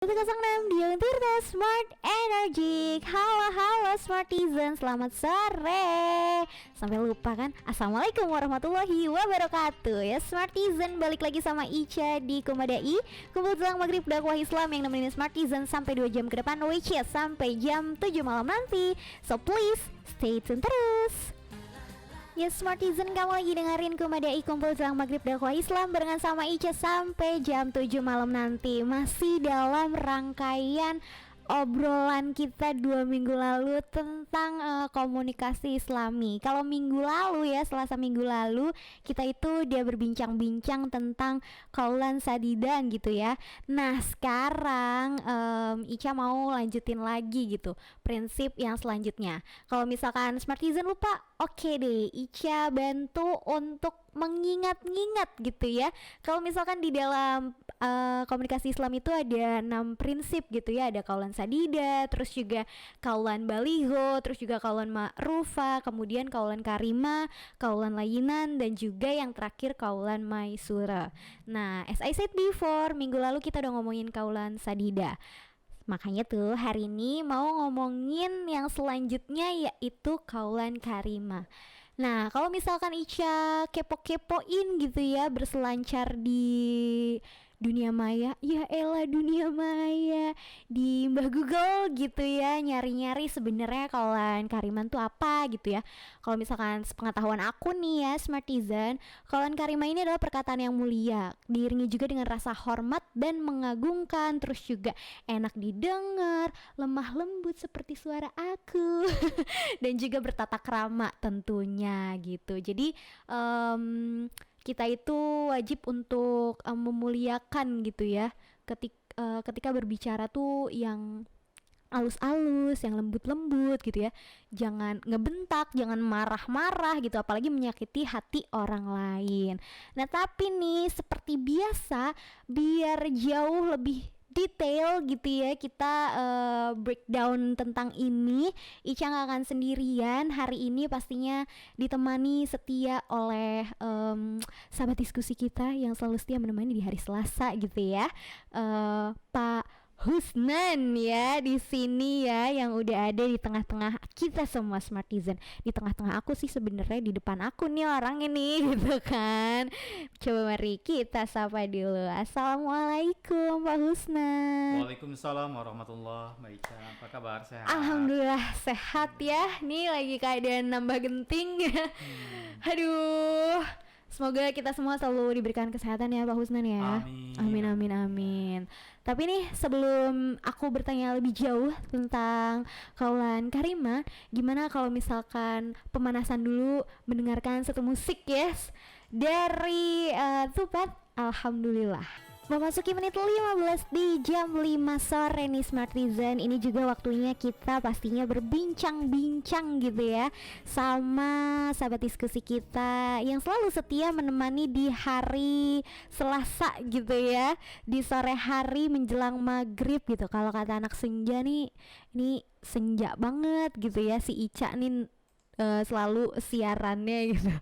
106 di Tirta Smart Energik. Halo Smartizen, selamat sore. Sampai lupa kan? Assalamualaikum warahmatullahi wabarakatuh. Ya Smartizen, balik lagi sama Ica di Kumadai, kumpul jelang maghrib dakwah Islam yang nemenin Smartizen sampai 2 jam ke depan, which is sampai jam 7 malam nanti. So please stay tune terus. Ya Smartizen, kamu lagi dengerin Kumadai, kumpul jelang maghrib dakwah Islam barengan sama Ica sampai jam 7 malam nanti. Masih dalam rangkaian obrolan kita 2 minggu lalu tentang komunikasi Islami. Kalau minggu lalu ya, Selasa minggu lalu, kita itu dia berbincang-bincang tentang kaulan sadidan gitu ya. Nah sekarang Ica mau lanjutin lagi gitu prinsip yang selanjutnya. Kalau misalkan Smartizen lupa, oke deh, Ica bantu untuk mengingat-ingat gitu ya. Kalau misalkan di dalam komunikasi Islam itu ada 6 prinsip gitu ya. Ada kaulan sadida, terus juga kaulan baligho, terus juga kaulan ma'rufa, kemudian kaulan karima, kaulan layinan, dan juga yang terakhir kaulan maisura. Nah, as I said before, minggu lalu kita udah ngomongin kaulan sadida. Makanya tuh hari ini mau ngomongin yang selanjutnya, yaitu kaulan karima. Nah, kalau misalkan Ica kepo-kepoin gitu ya, berselancar di dunia maya, ya elah dunia maya, di Mbah Google gitu ya, nyari-nyari sebenarnya kaulan kariman tuh apa gitu ya. Kalau misalkan sepengetahuan aku nih ya Smartizen, kaulan karima ini adalah perkataan yang mulia, diiringi juga dengan rasa hormat dan mengagumkan, terus juga enak didengar, lemah lembut seperti suara aku dan juga bertata krama tentunya gitu. Jadi kita itu wajib untuk memuliakan gitu ya, ketika berbicara tuh yang alus-alus, yang lembut-lembut gitu ya. Jangan ngebentak, jangan marah-marah gitu, apalagi menyakiti hati orang lain. Nah tapi nih seperti biasa, biar jauh lebih detail gitu ya, kita breakdown tentang ini. Ica gak akan sendirian hari ini, pastinya ditemani setia oleh sahabat diskusi kita yang selalu setia menemani di hari Selasa gitu ya, Pak Husnan ya di sini ya, yang udah ada di tengah-tengah kita semua Smartizen. Di tengah-tengah aku sih sebenarnya, di depan aku nih orang ini gitu kan. Coba mari kita sapa dulu. Assalamualaikum Pak Husnan. Waalaikumsalam warahmatullahi wabarakatuh. Apa kabar? Sehat? Alhamdulillah sehat ya. Nih lagi keadaan nambah genting. Aduh. Semoga kita semua selalu diberikan kesehatan ya Pak Husnan ya. Amin. Tapi nih sebelum aku bertanya lebih jauh tentang kaulan karima, gimana kalau misalkan pemanasan dulu mendengarkan satu musik yes dari Tupat. Alhamdulillah. Memasuki menit 15 di jam 5 sore nih Smartizen. Ini juga waktunya kita pastinya berbincang-bincang gitu ya sama sahabat diskusi kita yang selalu setia menemani di hari Selasa gitu ya, di sore hari menjelang maghrib gitu. Kalau kata anak senja nih, ini senja banget gitu ya si Ica nih, selalu siarannya gitu.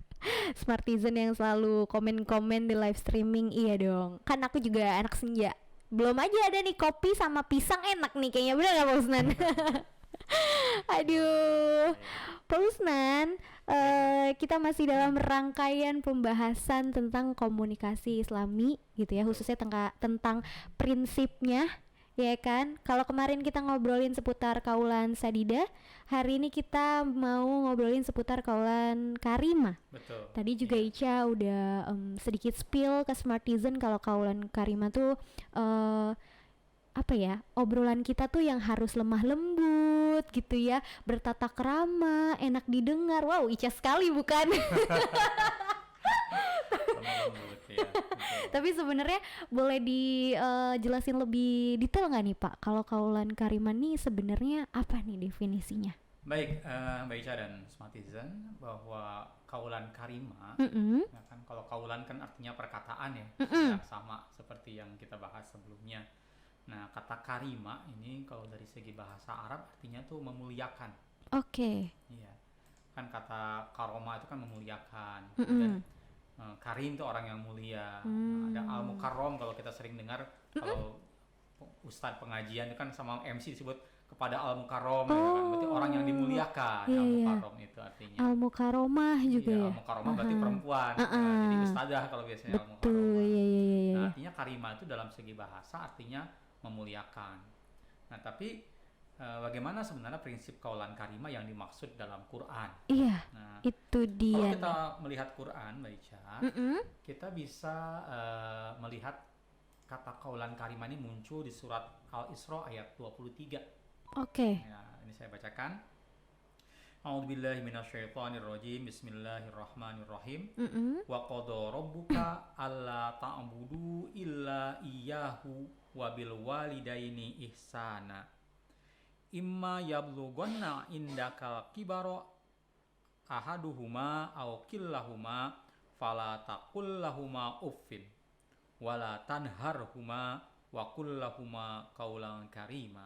Smartizen yang selalu komen-komen di live streaming. Iya dong, kan aku juga anak senja. Belum aja ada nih kopi sama pisang enak nih kayaknya, bener gak Pak Usnan? Aduh Pak Usnan, kita masih dalam rangkaian pembahasan tentang komunikasi Islami gitu ya, khususnya tentang prinsipnya ya kan. Kalau kemarin kita ngobrolin seputar kaulan sadida, hari ini kita mau ngobrolin seputar kaulan karima. Betul. Tadi juga Ica udah sedikit spill ke Smartizen kalau kaulan karima tuh apa ya, obrolan kita tuh yang harus lemah lembut gitu ya, bertata krama, enak didengar. Wow, Ica sekali bukan? Ya, tapi sebenarnya boleh dijelasin lebih detail nggak nih Pak, kalau kaulan karima nih sebenarnya apa nih definisinya? Baik, Mbak Ica dan Smartizen, bahwa kaulan karima, ya kan, kalau kaulan kan artinya perkataan ya, tidak sama seperti yang kita bahas sebelumnya. Nah, kata karima ini kalau dari segi bahasa Arab artinya tuh memuliakan. Oke. Iya, kan kata karoma itu kan memuliakan. Dan karim itu orang yang mulia. Nah, ada al-mukarrom kalau kita sering dengar, kalau ustadz pengajian itu kan sama MC disebut kepada al-mukarrom ya kan, berarti orang yang dimuliakan. Al-mukarrom itu artinya al-mukarromah juga ya. Al-mukarromah berarti perempuan. Jadi ustadzah kalau biasanya al-mukarromah. Nah, artinya karimah itu dalam segi bahasa artinya memuliakan. Nah, tapi bagaimana sebenarnya prinsip kaulan karimah yang dimaksud dalam Quran? Iya. Nah, itu dia. Kalau kita melihat Quran, Mbak Ica, kita bisa melihat kata kaulan karimah ini muncul di surat Al-Isra ayat 23. Oke. Ya, ini saya bacakan. A'udzubillahi minasyaitonirrajim. Bismillahirrahmanirrahim. Wa qada rabbuka alla ta'budu illa iyyahu wa bil walidaini ihsana. Imma yablughanna indakal kibara ahaduhuma aw killahuma fala taqul lahumā uffin wala tanharhuma wa qul lahumā qawlan karīmā.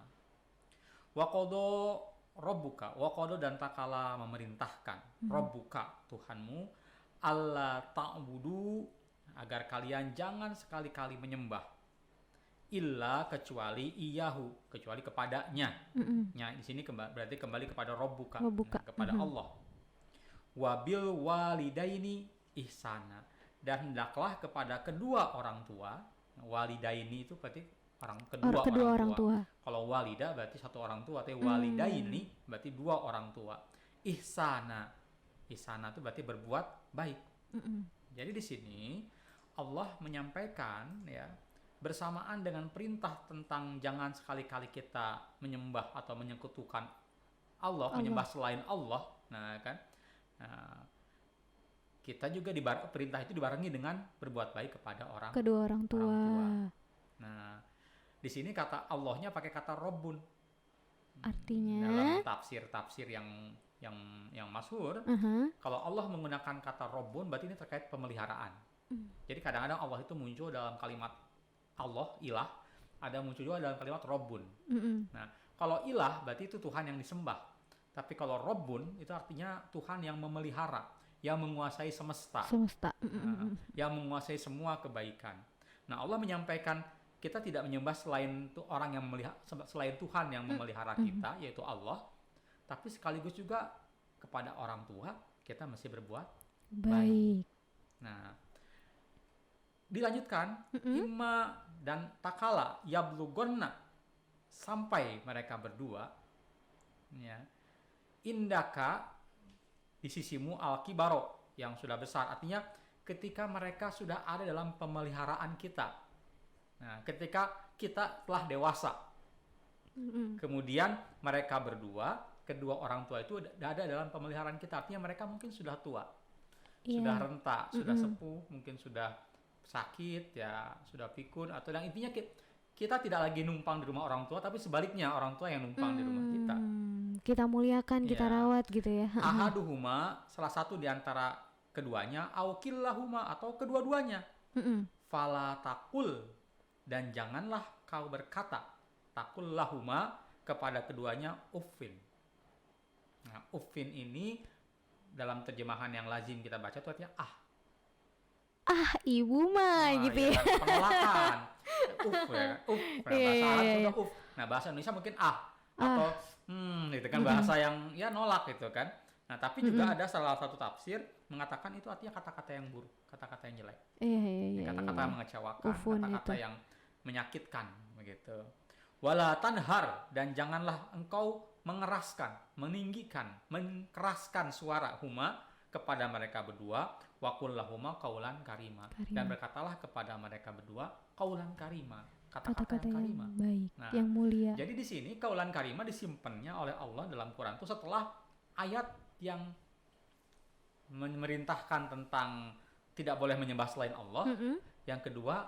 Wa qada rabbuka, wa qada dan takala memerintahkan, rabbuka Tuhanmu, alla ta'budu agar kalian jangan sekali-kali menyembah, illa kecuali iyahu, kecuali kepadanya. Nah, di sini berarti kembali kepada rabbuka, kepada Allah. Wabil walidaini ihsana, dan hendaklah kepada kedua orang tua. Walidaini itu berarti kedua orang tua. Kalau walida berarti satu orang tua, tapi walidaini berarti dua orang tua. Ihsana itu berarti berbuat baik. Jadi di sini Allah menyampaikan ya, bersamaan dengan perintah tentang jangan sekali-kali kita menyembah atau menyekutukan Allah, menyembah selain Allah. Nah kan, kita juga perintah itu dibarengi dengan berbuat baik kepada kedua orang tua. Nah, di sini kata Allahnya pakai kata Rabbun. Artinya dalam tafsir yang masyhur, kalau Allah menggunakan kata Rabbun berarti ini terkait pemeliharaan. Jadi kadang-kadang Allah itu muncul dalam kalimat Allah, ilah, ada muncul juga dalam kalimat Rabbun. Nah, kalau ilah berarti itu Tuhan yang disembah. Tapi kalau Rabbun itu artinya Tuhan yang memelihara, yang menguasai semesta. Yang menguasai semua kebaikan. Nah, Allah menyampaikan kita tidak menyembah selain orang yang selain Tuhan yang memelihara kita, yaitu Allah. Tapi sekaligus juga kepada orang tua kita mesti berbuat baik. Nah, dilanjutkan, imma dan takala yablugonna, sampai mereka berdua ya, indaka di sisimu al-kibaro, yang sudah besar, artinya ketika mereka sudah ada dalam pemeliharaan kita. Nah, ketika kita telah dewasa, kemudian mereka berdua, kedua orang tua itu ada dalam pemeliharaan kita, artinya mereka mungkin sudah tua, sudah renta, sudah sepuh, mungkin sudah sakit, ya sudah pikun, atau yang intinya kita tidak lagi numpang di rumah orang tua, tapi sebaliknya orang tua yang numpang di rumah kita. Kita muliakan, kita rawat gitu ya. Ahaduhuma, salah satu di antara keduanya, au killahuma, atau kedua-duanya. Fala taqul, dan janganlah kau berkata, takul lahuma, kepada keduanya uffin. Nah, uffin ini dalam terjemahan yang lazim kita baca itu artinya ibu mah gitu ya. Penolakan. Bahasa Arab juga uff. Nah, bahasa Indonesia mungkin atau gitu kan, bahasa yang ya nolak gitu kan. Nah, tapi juga ada salah satu tafsir mengatakan itu artinya kata-kata yang buruk, kata-kata yang jelek. Kata-kata yang mengecewakan, kata-kata yang menyakitkan begitu. Wala tanhar, dan janganlah engkau mengeraskan, meninggikan, mengeraskan suara huma kepada mereka berdua, wa qul lahuma qaulan karima, dan berkatalah kepada mereka berdua qaulan karima, kata-kata yang karima, baik, yang mulia. Jadi di sini qaulan karima disimpannya oleh Allah dalam Quran itu setelah ayat yang memerintahkan tentang tidak boleh menyembah selain Allah. Yang kedua,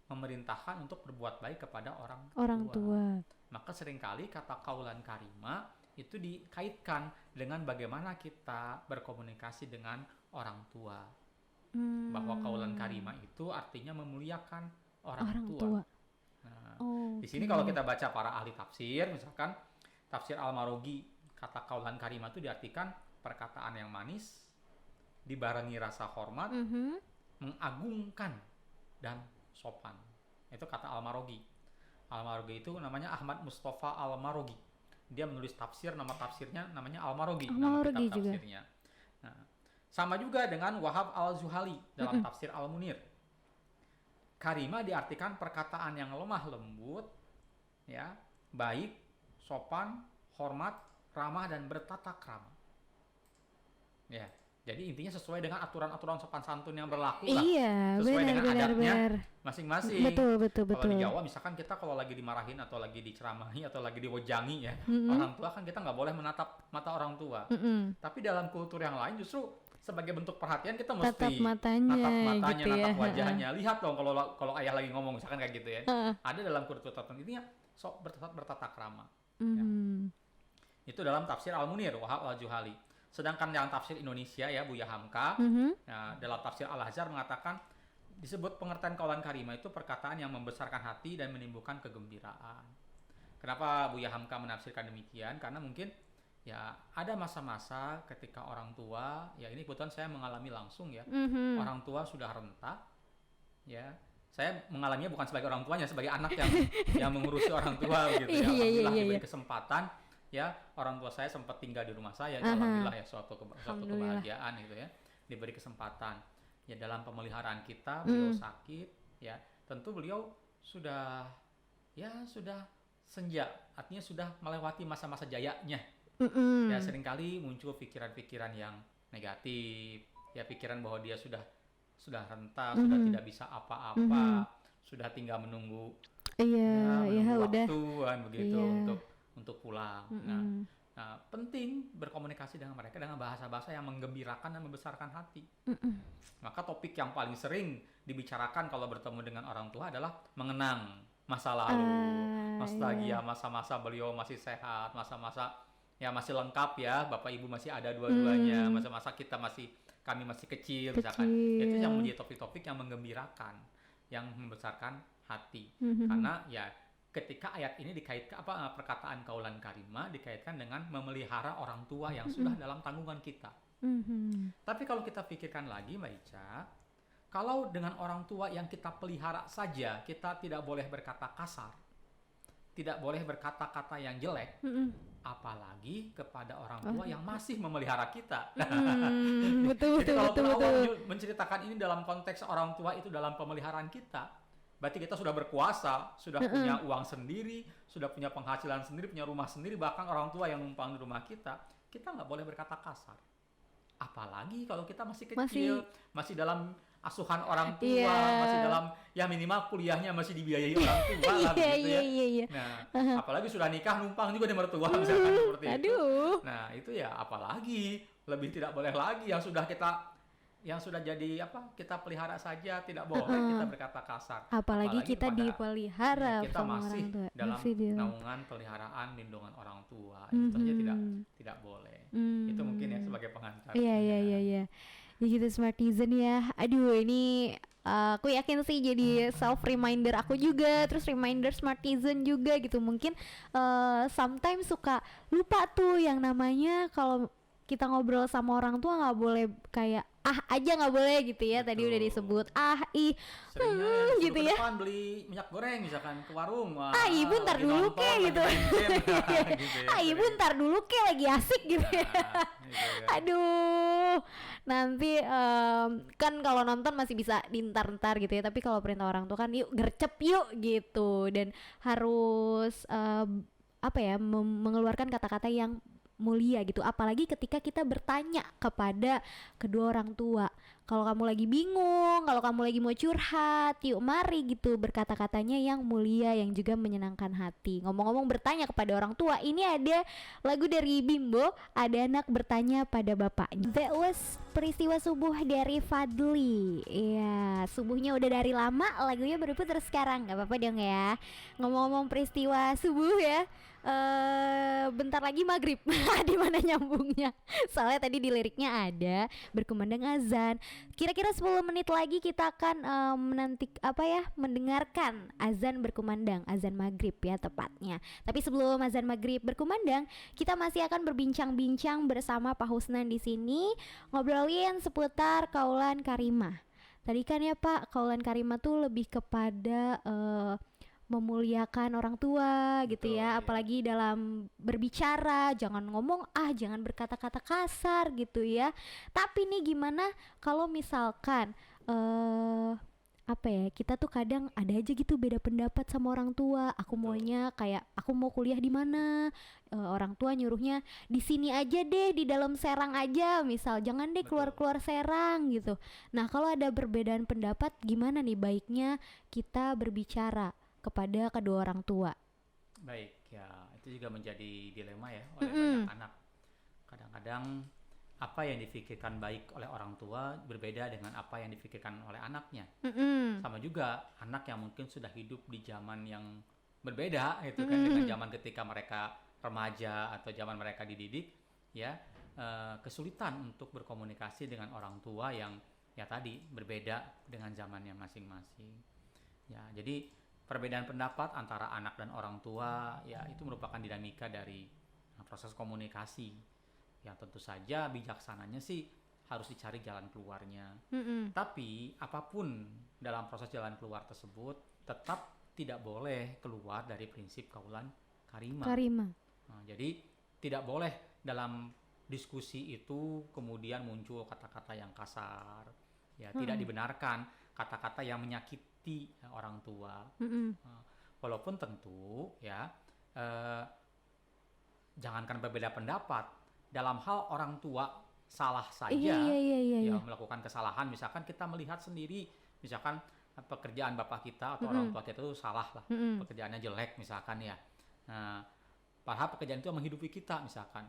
memerintahkan untuk berbuat baik kepada orang tua. Maka seringkali kata qaulan karima itu dikaitkan dengan bagaimana kita berkomunikasi dengan orang tua. Bahwa qaulan karima itu artinya memuliakan orang tua. Nah, di sini kalau kita baca para ahli tafsir, misalkan tafsir Al-Marogi, kata qaulan karima itu diartikan perkataan yang manis, dibarengi rasa hormat, mengagungkan dan sopan. Itu kata Al-Marogi. Al-Marogi itu namanya Ahmad Mustafa Al-Marogi. Dia menulis tafsir, nama tafsirnya namanya Al-Marogi, nama kitab juga. tafsirnya. Nah, sama juga dengan Wahab Al-Zuhali dalam tafsir Al-Munir. Karimah diartikan perkataan yang lemah lembut, ya, baik, sopan, hormat, ramah dan bertata krama. Ya, jadi intinya sesuai dengan aturan-aturan sopan santun yang berlaku lah. Iya, sesuai dengan adatnya benar. masing-masing. Betul. Kalau di Jawa misalkan kita kalau lagi dimarahin atau lagi diceramahi atau lagi diwejangi ya, orang tua kan kita nggak boleh menatap mata orang tua. Tapi dalam kultur yang lain justru sebagai bentuk perhatian kita mesti tatap matanya, gitu natap ya. wajahnya. Lihat dong kalau ayah lagi ngomong misalkan kayak gitu ya. Ada dalam kultur tertentu ini ya sok bertata krama. Ya. Itu dalam tafsir Al-Munir Wahab Al-Juhali. Sedangkan dalam tafsir Indonesia ya Buya Hamka, dalam tafsir Al-Azhar mengatakan disebut pengertian kaulan karimah itu perkataan yang membesarkan hati dan menimbulkan kegembiraan. Kenapa Buya Hamka menafsirkan demikian? Karena mungkin ya ada masa-masa ketika orang tua, ya ini kebetulan saya mengalami langsung ya, orang tua sudah renta, ya saya mengalaminya bukan sebagai orang tuanya, sebagai anak yang mengurusi orang tua gitu ya. Alhamdulillah diberi kesempatan, ya orang tua saya sempat tinggal di rumah saya, alhamdulillah ya suatu kebahagiaan gitu ya, diberi kesempatan. Ya dalam pemeliharaan kita, beliau sakit, ya tentu beliau sudah senja, artinya sudah melewati masa-masa jayanya. Ya seringkali muncul pikiran-pikiran yang negatif, ya pikiran bahwa dia sudah renta, sudah tidak bisa apa-apa, sudah tinggal menunggu waktu kan begitu untuk pulang. Nah, penting berkomunikasi dengan mereka dengan bahasa-bahasa yang menggembirakan dan membesarkan hati. Maka topik yang paling sering dibicarakan kalau bertemu dengan orang tua adalah mengenang masa lalu, nostalgia masa-masa beliau masih sehat, masa-masa ya masih lengkap ya, bapak ibu masih ada dua-duanya, masa-masa kami masih kecil misalkan. Itu yang menjadi topik-topik yang menggembirakan, yang membesarkan hati. Karena ya ketika ayat ini dikaitkan perkataan kaulan karimah dikaitkan dengan memelihara orang tua yang sudah dalam tanggungan kita. Tapi kalau kita pikirkan lagi Mbak Ica, kalau dengan orang tua yang kita pelihara saja kita tidak boleh berkata kasar, tidak boleh berkata-kata yang jelek, apalagi kepada orang tua yang masih memelihara kita. Jadi kalau Allah menceritakan ini dalam konteks orang tua itu dalam pemeliharaan kita, berarti kita sudah berkuasa, sudah punya uang sendiri, sudah punya penghasilan sendiri, punya rumah sendiri, bahkan orang tua yang numpang di rumah kita nggak boleh berkata kasar. Apalagi kalau kita masih kecil, masih dalam asuhan orang tua, masih dalam ya minimal kuliahnya masih dibiayai orang tua lah gitu ya. Nah, apalagi sudah nikah numpang juga di mertua misalkan seperti itu. Nah, itu ya apalagi lebih tidak boleh lagi yang sudah jadi kita pelihara saja tidak boleh kita berkata kasar. Apalagi kita dipelihara kita masih dalam naungan peliharaan lindungan orang tua. Itu saja tidak boleh. Itu mungkin ya sebagai pengantar. Iya. Ya gitu Smartizen ya. Aduh ini aku yakin sih jadi self reminder aku juga, terus reminder Smartizen juga gitu. Mungkin sometimes suka lupa tuh yang namanya kalau kita ngobrol sama orang tua nggak boleh kayak aja nggak boleh gitu ya. Betul. Tadi udah disebut gitu ya. Depan beli minyak goreng misalkan ke warung. Ibu ntar dulu ke gitu. Ibu ntar dulu ke lagi asik gitu. Aduh, nanti kan kalau nonton masih bisa dintar-ntar gitu ya. Tapi kalau perintah orang tua kan yuk gercep yuk gitu, dan harus mengeluarkan kata-kata yang mulia gitu, apalagi ketika kita bertanya kepada kedua orang tua. Kalau kamu lagi bingung, kalau kamu lagi mau curhat, yuk mari gitu berkata-katanya yang mulia yang juga menyenangkan hati. Ngomong-ngomong bertanya kepada orang tua, ini ada lagu dari Bimbo, ada anak bertanya pada bapaknya. That was peristiwa subuh dari Fadli. Iya, subuhnya udah dari lama, lagunya baru putar sekarang, nggak apa-apa dong ya. Ngomong-ngomong peristiwa subuh ya, bentar lagi maghrib. Di mana nyambungnya? Soalnya tadi di liriknya ada berkumandang azan. Kira-kira 10 menit lagi kita akan mendengarkan azan berkumandang, azan maghrib ya tepatnya. Tapi sebelum azan maghrib berkumandang, kita masih akan berbincang-bincang bersama Pak Husnan di sini, ngobrolin seputar kaulan karimah. Tadi kan ya Pak, kaulan karimah tuh lebih kepada memuliakan orang tua gitu Betul, ya, iya. apalagi dalam berbicara, jangan ngomong jangan berkata-kata kasar gitu ya. Tapi nih gimana kalau misalkan apa ya, kita tuh kadang ada aja gitu beda pendapat sama orang tua. Aku Betul. maunya kayak aku mau kuliah di mana, orang tua nyuruhnya di sini aja deh, di dalam Serang aja misal, jangan deh Betul. keluar-keluar Serang gitu. Nah kalau ada perbedaan pendapat, gimana nih baiknya kita berbicara kepada kedua orang tua? Baik, ya itu juga menjadi dilema ya oleh Mm-mm. banyak anak. Kadang-kadang apa yang difikirkan baik oleh orang tua berbeda dengan apa yang difikirkan oleh anaknya. Mm-mm. Sama juga anak yang mungkin sudah hidup di zaman yang berbeda itu kan dengan Mm-mm. zaman ketika mereka remaja atau zaman mereka dididik, ya kesulitan untuk berkomunikasi dengan orang tua yang ya tadi berbeda dengan zamannya masing-masing. Ya, jadi perbedaan pendapat antara anak dan orang tua ya itu merupakan dinamika dari proses komunikasi. Ya tentu saja bijaksananya sih harus dicari jalan keluarnya. Mm-mm. Tapi apapun dalam proses jalan keluar tersebut tetap tidak boleh keluar dari prinsip kaulan karima. Karima. Nah, jadi tidak boleh dalam diskusi itu kemudian muncul kata-kata yang kasar. Ya, tidak dibenarkan kata-kata yang menyakiti orang tua. Mm-mm. Walaupun tentu ya jangankan berbeda pendapat, dalam hal orang tua salah saja Iya. melakukan kesalahan, misalkan kita melihat sendiri misalkan pekerjaan bapak kita atau orang tua kita itu salah lah, Mm-mm. pekerjaannya jelek misalkan ya. Nah, padahal pekerjaan itu menghidupi kita misalkan.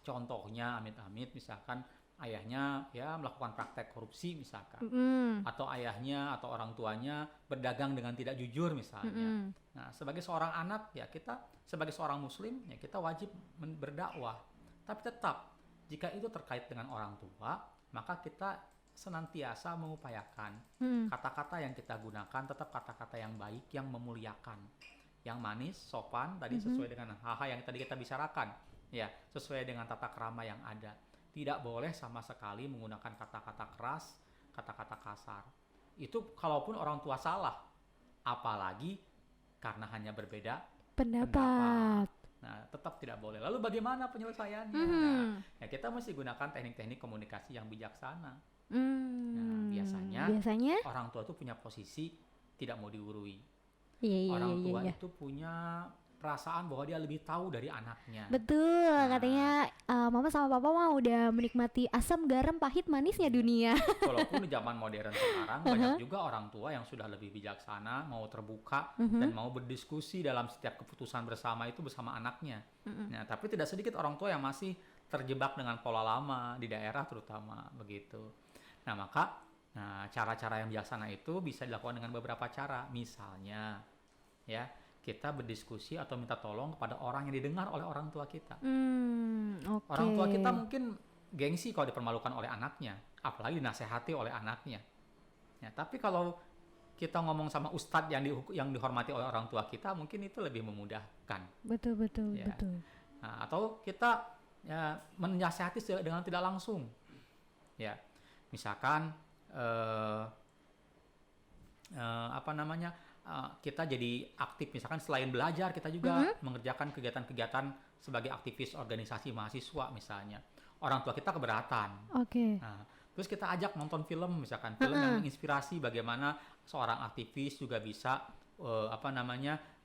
Contohnya amit-amit misalkan ayahnya ya melakukan praktek korupsi misalkan. Mm-mm. Atau ayahnya atau orang tuanya berdagang dengan tidak jujur misalnya. Mm-mm. Nah, sebagai seorang anak ya kita sebagai seorang muslim ya kita wajib berdakwah. Tapi tetap jika itu terkait dengan orang tua, maka kita senantiasa mengupayakan kata-kata yang kita gunakan tetap kata-kata yang baik, yang memuliakan, yang manis, sopan, tadi sesuai dengan hal-hal yang tadi kita bicarakan, ya, sesuai dengan tata krama yang ada. Tidak boleh sama sekali menggunakan kata-kata keras, kata-kata kasar. Itu kalaupun orang tua salah, apalagi karena hanya berbeda Pendapat. Nah, tetap tidak boleh. Lalu bagaimana penyelesaiannya? Nah, ya kita mesti gunakan teknik-teknik komunikasi yang bijaksana. Nah, biasanya orang tua itu punya posisi tidak mau diurui. Orang tua itu punya perasaan bahwa dia lebih tahu dari anaknya. Betul, katanya mama sama papa mah udah menikmati asam, garam, pahit, manisnya dunia. Walaupun di zaman modern sekarang banyak juga orang tua yang sudah lebih bijaksana, mau terbuka dan mau berdiskusi dalam setiap keputusan bersama itu bersama anaknya. Nah, tapi tidak sedikit orang tua yang masih terjebak dengan pola lama di daerah terutama begitu. Nah, maka cara-cara yang bijaksana itu bisa dilakukan dengan beberapa cara. Misalnya, ya, kita berdiskusi atau minta tolong kepada orang yang didengar oleh orang tua kita. Okay. Orang tua kita mungkin gengsi kalau dipermalukan oleh anaknya, apalagi dinasehati oleh anaknya. Ya, tapi kalau kita ngomong sama ustadz yang dihormati oleh orang tua kita, mungkin itu lebih memudahkan. Betul. Ya. Nah, atau kita ya, menasehati dengan tidak langsung. Ya, misalkan kita jadi aktif, misalkan selain belajar kita juga mengerjakan kegiatan-kegiatan sebagai aktivis organisasi mahasiswa misalnya. Orang tua kita keberatan. Nah, terus kita ajak nonton film, misalkan film yang menginspirasi bagaimana seorang aktivis juga bisa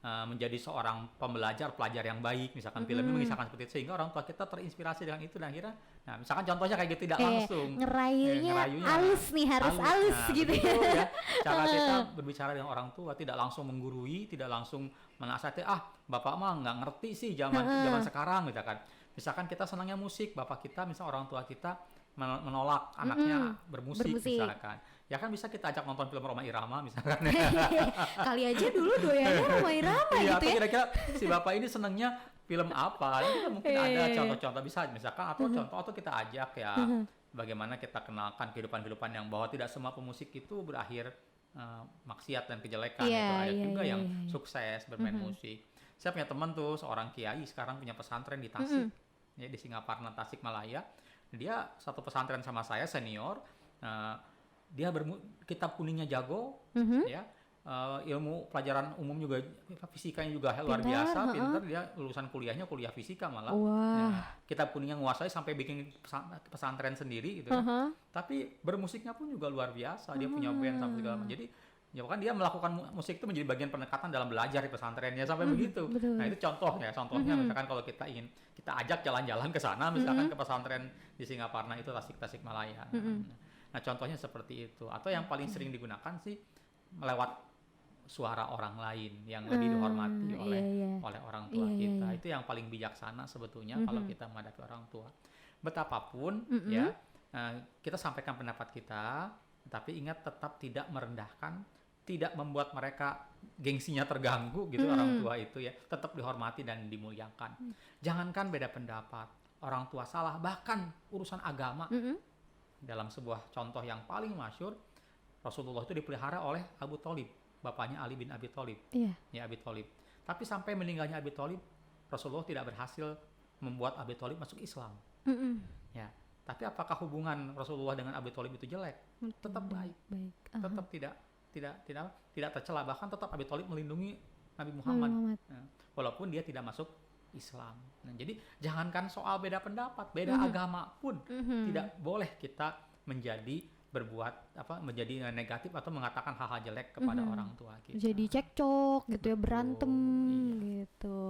menjadi seorang pelajar yang baik, misalkan filmnya mengisahkan seperti itu, sehingga orang tua kita terinspirasi dengan itu dan akhirnya, nah misalkan contohnya kayak gitu tidak langsung ngerayunya halus nih, harus halus gitu ya. Cara kita berbicara dengan orang tua tidak langsung menggurui, tidak langsung menasihati, bapak mah nggak ngerti sih zaman sekarang misalkan kita senangnya musik, bapak kita misal orang tua kita menolak anaknya bermusik misalkan, ya kan bisa kita ajak nonton film Rhoma Irama misalkan. Kali aja dulu doyannya Rhoma Irama gitu ya. Kira-kira si bapak ini senangnya film apa? Itu mungkin ada contoh-contoh bisa misalkan atau kita ajak ya bagaimana kita kenalkan kehidupan yang bahwa tidak semua pemusik itu berakhir maksiat dan kejelekan. Itu ada juga yang sukses bermain musik. Saya punya teman tuh seorang kiai sekarang punya pesantren di Tasik, ya, di Singaparna Tasikmalaya. Dia satu pesantren sama saya senior. Dia kitab kuningnya jago, ya. ilmu pelajaran umum juga, fisikanya juga luar Pintar, biasa, heeh. pintar, dia lulusan kuliahnya kuliah fisika malah. Wah. Nah, kita punya nguasai sampai bikin pesantren sendiri gitu kan. Heeh. Tapi bermusiknya pun juga luar biasa, dia punya band sampai segala macam. Jadi ya kan dia melakukan musik itu menjadi bagian pendekatan dalam belajar di pesantrennya sampai begitu. Betul. Nah itu contohnya misalkan kalau kita ingin kita ajak jalan-jalan ke sana, misalkan ke pesantren di Singaparna itu Tasikmalaya. Nah contohnya seperti itu. Atau yang paling sering digunakan sih melewat suara orang lain yang lebih dihormati oleh orang tua kita. Itu yang paling bijaksana sebetulnya kalau kita menghadapi orang tua. Betapapun ya kita sampaikan pendapat kita, tapi ingat tetap tidak merendahkan, tidak membuat mereka gengsinya terganggu gitu. Orang tua itu ya tetap dihormati dan dimuliakan. Jangankan beda pendapat, orang tua salah, bahkan urusan agama. Dalam sebuah contoh yang paling masyhur, Rasulullah itu dipelihara oleh Abu Thalib, bapaknya Ali bin Abi Thalib. Ya, Abi Thalib. Tapi sampai meninggalnya Abi Thalib, Rasulullah tidak berhasil membuat Abi Thalib masuk Islam. Ya, tapi apakah hubungan Rasulullah dengan Abi Thalib itu jelek? Tetap baik. Tetap tidak tercela, bahkan tetap Abi Thalib melindungi Nabi Muhammad. Nah, walaupun dia tidak masuk Islam. Nah, jadi jangankan soal beda pendapat, beda agama pun tidak boleh kita menjadi negatif atau mengatakan hal-hal jelek kepada orang tua kita. Jadi cekcok gitu ya, berantem Iya. gitu.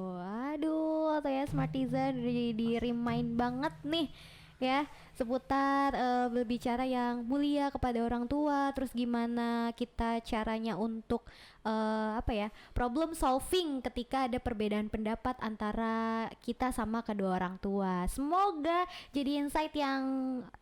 Aduh, atau ya Smartizen di remind banget nih ya seputar berbicara yang mulia kepada orang tua, terus gimana kita caranya untuk problem solving ketika ada perbedaan pendapat antara kita sama kedua orang tua. Semoga jadi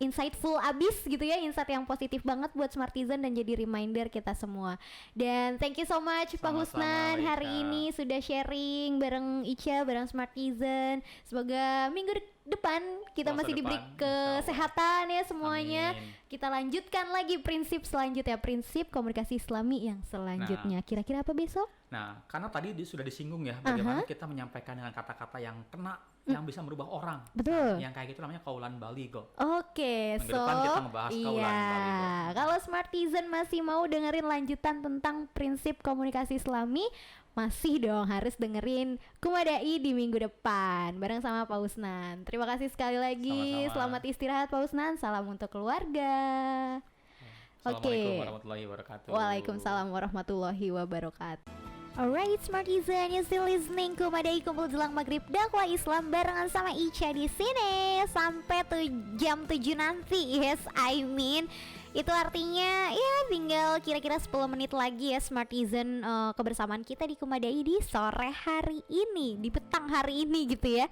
insightful abis gitu ya, insight yang positif banget buat Smartizen dan jadi reminder kita semua. Dan thank you so much Pak Husnan hari ini sudah sharing bareng Ica, bareng Smartizen. Semoga minggu depan kita masih diberi kesehatan ya semuanya. Amin. Kita lanjutkan lagi prinsip selanjutnya, prinsip komunikasi Islami yang selanjutnya. Kira-kira apa besok? Nah, karena tadi sudah disinggung ya bagaimana kita menyampaikan dengan kata-kata yang kena, yang bisa merubah orang. Betul. Yang kayak gitu namanya kaulan baligo. Oke, Minggu depan kita ngebahas kaulan baligo. Kalau Smartizen masih mau dengerin lanjutan tentang prinsip komunikasi Islami, masih dong harus dengerin Kumadai di minggu depan bareng sama Pak Husnan. Terima kasih sekali lagi. Sama-sama. Selamat istirahat Pak Husnan. Salam untuk keluarga. Assalamualaikum warahmatullahi wabarakatuh. Waalaikumsalam warahmatullahi wabarakatuh. Alright Smartizen, you still listening Kumadai Kumpul Jelang Maghrib Dakwah Islam barengan sama Ica di sini sampai jam 7 nanti. Yes, I mean itu artinya ya tinggal kira-kira 10 menit lagi ya Smartizen kebersamaan kita di Kumadai di sore hari ini, di petang hari ini gitu ya.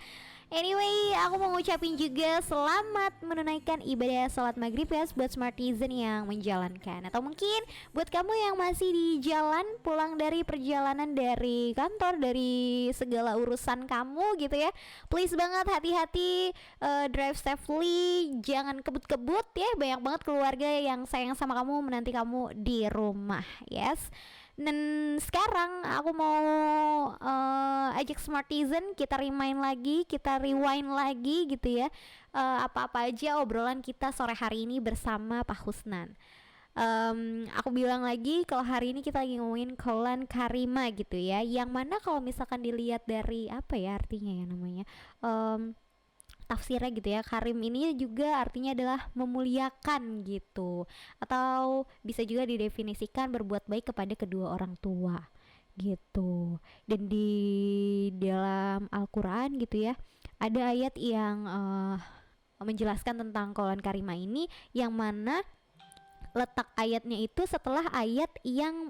Anyway, aku mau ngucapin juga selamat menunaikan ibadah sholat maghrib ya buat Smartizen yang menjalankan. Atau mungkin buat kamu yang masih di jalan, pulang dari perjalanan dari kantor, dari segala urusan kamu gitu ya. Please banget hati-hati, drive safely, jangan kebut-kebut ya. Banyak banget keluarga yang sayang sama kamu menanti kamu di rumah, yes. Dan sekarang aku mau ajak Smartizen kita rewind lagi gitu ya, apa-apa aja obrolan kita sore hari ini bersama Pak Husnan. Aku bilang lagi kalau hari ini kita lagi ngomongin kaulan karima gitu ya, yang mana kalau misalkan dilihat dari apa ya artinya ya namanya, tafsirnya gitu ya, karim ini juga artinya adalah memuliakan gitu, atau bisa juga didefinisikan berbuat baik kepada kedua orang tua gitu. Dan di dalam Al-Quran gitu ya ada ayat yang menjelaskan tentang kaulan karimah ini, yang mana letak ayatnya itu setelah ayat yang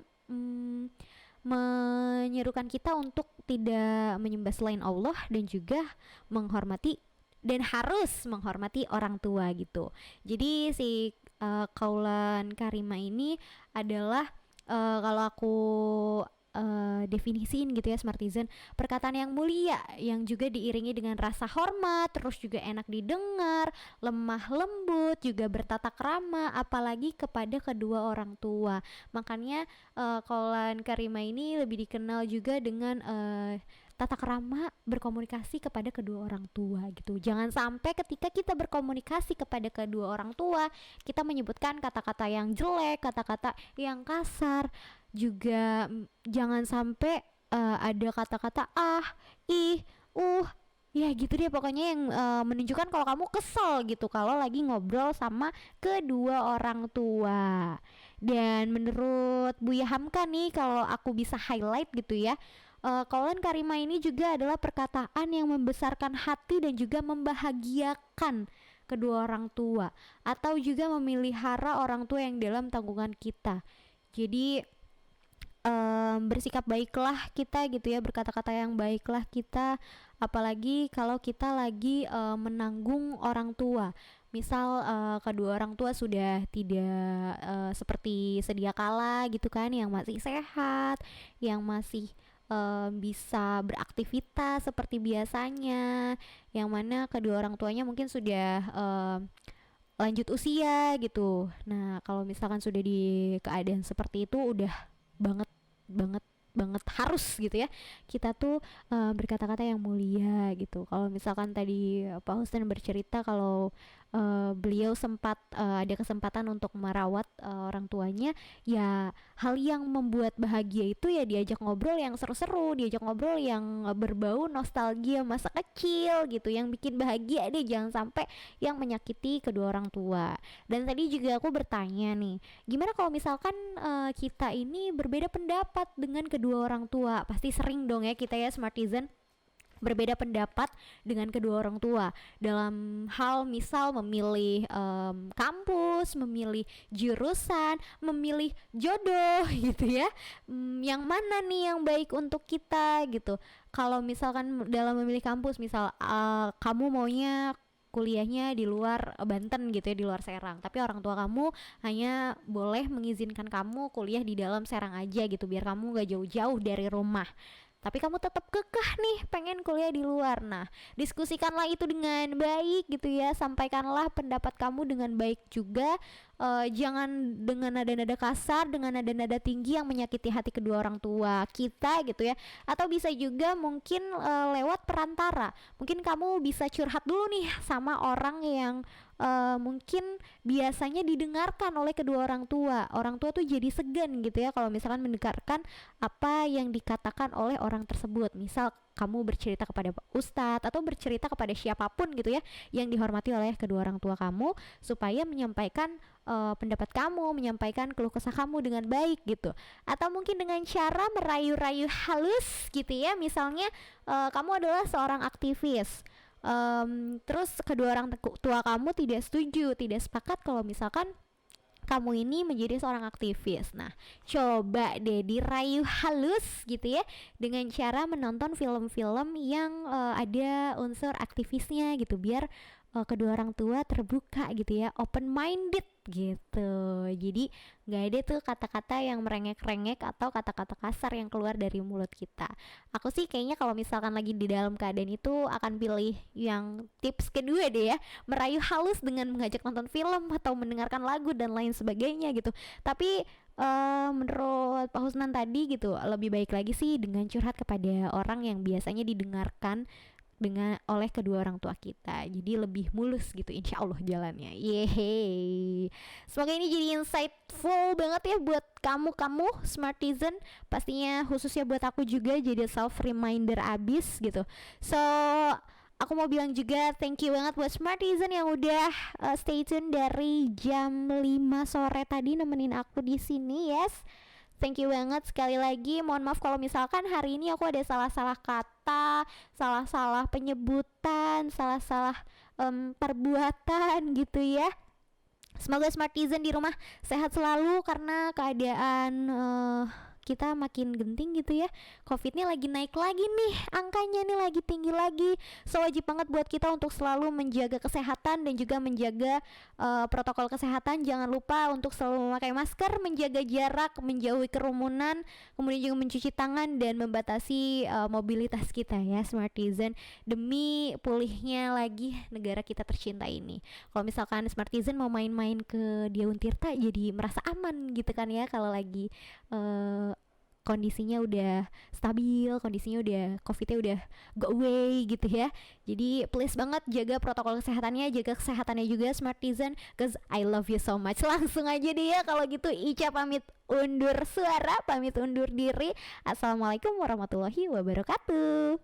menyerukan kita untuk tidak menyembah selain Allah dan juga menghormati dan harus menghormati orang tua gitu. Jadi si kaulan karimah ini adalah kalau aku definisiin gitu ya Smartizen, perkataan yang mulia yang juga diiringi dengan rasa hormat, terus juga enak didengar, lemah lembut, juga bertata krama, apalagi kepada kedua orang tua. Makanya kaulan karimah ini lebih dikenal juga dengan tata krama berkomunikasi kepada kedua orang tua gitu. Jangan sampai ketika kita berkomunikasi kepada kedua orang tua, kita menyebutkan kata-kata yang jelek, kata-kata yang kasar. Juga jangan sampai ada kata-kata ih, ya gitu deh pokoknya yang menunjukkan kalau kamu kesel gitu kalau lagi ngobrol sama kedua orang tua. Dan menurut Buya Hamka nih, kalau aku bisa highlight gitu ya, kaulan karimah ini juga adalah perkataan yang membesarkan hati dan juga membahagiakan kedua orang tua, atau juga memelihara orang tua yang dalam tanggungan kita. Jadi bersikap baiklah kita gitu ya, berkata-kata yang baiklah kita, apalagi kalau kita lagi menanggung orang tua. Misal kedua orang tua sudah tidak seperti sedia kala gitu kan, yang masih sehat, yang masih bisa beraktivitas seperti biasanya, yang mana kedua orang tuanya mungkin sudah lanjut usia gitu. Nah, kalau misalkan sudah di keadaan seperti itu, udah banget banget banget harus gitu ya kita tuh berkata-kata yang mulia gitu. Kalau misalkan tadi Pak Hussein bercerita kalau beliau sempat ada kesempatan untuk merawat orang tuanya, ya hal yang membuat bahagia itu ya diajak ngobrol yang seru-seru, diajak ngobrol yang berbau nostalgia masa kecil gitu, yang bikin bahagia deh, jangan sampai yang menyakiti kedua orang tua. Dan tadi juga aku bertanya nih, gimana kalau misalkan kita ini berbeda pendapat dengan kedua orang tua? Pasti sering dong ya kita ya Smartizen berbeda pendapat dengan kedua orang tua dalam hal misal memilih kampus, memilih jurusan, memilih jodoh gitu ya. Yang mana nih yang baik untuk kita gitu. Kalau misalkan dalam memilih kampus, misal kamu maunya kuliahnya di luar Banten gitu ya, di luar Serang, tapi orang tua kamu hanya boleh mengizinkan kamu kuliah di dalam Serang aja gitu, biar kamu gak jauh-jauh dari rumah, tapi kamu tetap kekeh nih pengen kuliah di luar. Nah, diskusikanlah itu dengan baik gitu ya, sampaikanlah pendapat kamu dengan baik juga. Jangan dengan nada-nada kasar, dengan nada-nada tinggi yang menyakiti hati kedua orang tua kita gitu ya. Atau bisa juga mungkin lewat perantara, mungkin kamu bisa curhat dulu nih sama orang yang mungkin biasanya didengarkan oleh kedua orang tua. Orang tua tuh jadi segan gitu ya kalau misalkan mendengarkan apa yang dikatakan oleh orang tersebut. Misal kamu bercerita kepada ustadz atau bercerita kepada siapapun gitu ya yang dihormati oleh kedua orang tua kamu, supaya menyampaikan pendapat kamu, menyampaikan keluh kesah kamu dengan baik gitu. Atau mungkin dengan cara merayu-rayu halus gitu ya. Misalnya kamu adalah seorang aktivis, terus kedua orang tua kamu tidak setuju, tidak sepakat kalau misalkan kamu ini menjadi seorang aktivis. Nah, coba deh dirayu halus gitu ya dengan cara menonton film-film yang ada unsur aktivisnya gitu, biar kedua orang tua terbuka gitu ya, open minded gitu. Jadi nggak ada tuh kata-kata yang merengek-rengek atau kata-kata kasar yang keluar dari mulut kita. Aku sih kayaknya kalau misalkan lagi di dalam keadaan itu akan pilih yang tips kedua deh ya, merayu halus dengan mengajak nonton film atau mendengarkan lagu dan lain sebagainya gitu. Tapi menurut Pak Husnan tadi gitu, lebih baik lagi sih dengan curhat kepada orang yang biasanya didengarkan dengan oleh kedua orang tua kita, jadi lebih mulus gitu insya Allah jalannya. Yeay, semoga ini jadi insightful banget ya buat kamu Smartizen, pastinya khususnya buat aku juga jadi self reminder abis gitu. So aku mau bilang juga thank you banget buat Smartizen yang udah stay tune dari jam 5 sore tadi nemenin aku di sini. Yes, thank you banget sekali lagi. Mohon maaf kalau misalkan hari ini aku ada salah-salah kata, salah-salah penyebutan, salah-salah perbuatan gitu ya. Semoga Smartizen di rumah sehat selalu, karena keadaan kita makin genting gitu ya. Covidnya lagi naik lagi nih, angkanya nih lagi tinggi lagi. So wajib banget buat kita untuk selalu menjaga kesehatan dan juga menjaga protokol kesehatan. Jangan lupa untuk selalu memakai masker, menjaga jarak, menjauhi kerumunan, kemudian juga mencuci tangan dan membatasi mobilitas kita ya Smartizen, demi pulihnya lagi negara kita tercinta ini. Kalau misalkan Smartizen mau main-main ke Diaun Tirta jadi merasa aman gitu kan ya, kalau lagi kondisinya udah stabil, kondisinya udah COVID-nya udah go away gitu ya. Jadi please banget jaga protokol kesehatannya, jaga kesehatannya juga Smartizen, cause I love you so much. Langsung aja deh ya kalau gitu Ica pamit undur suara, pamit undur diri. Assalamualaikum warahmatullahi wabarakatuh.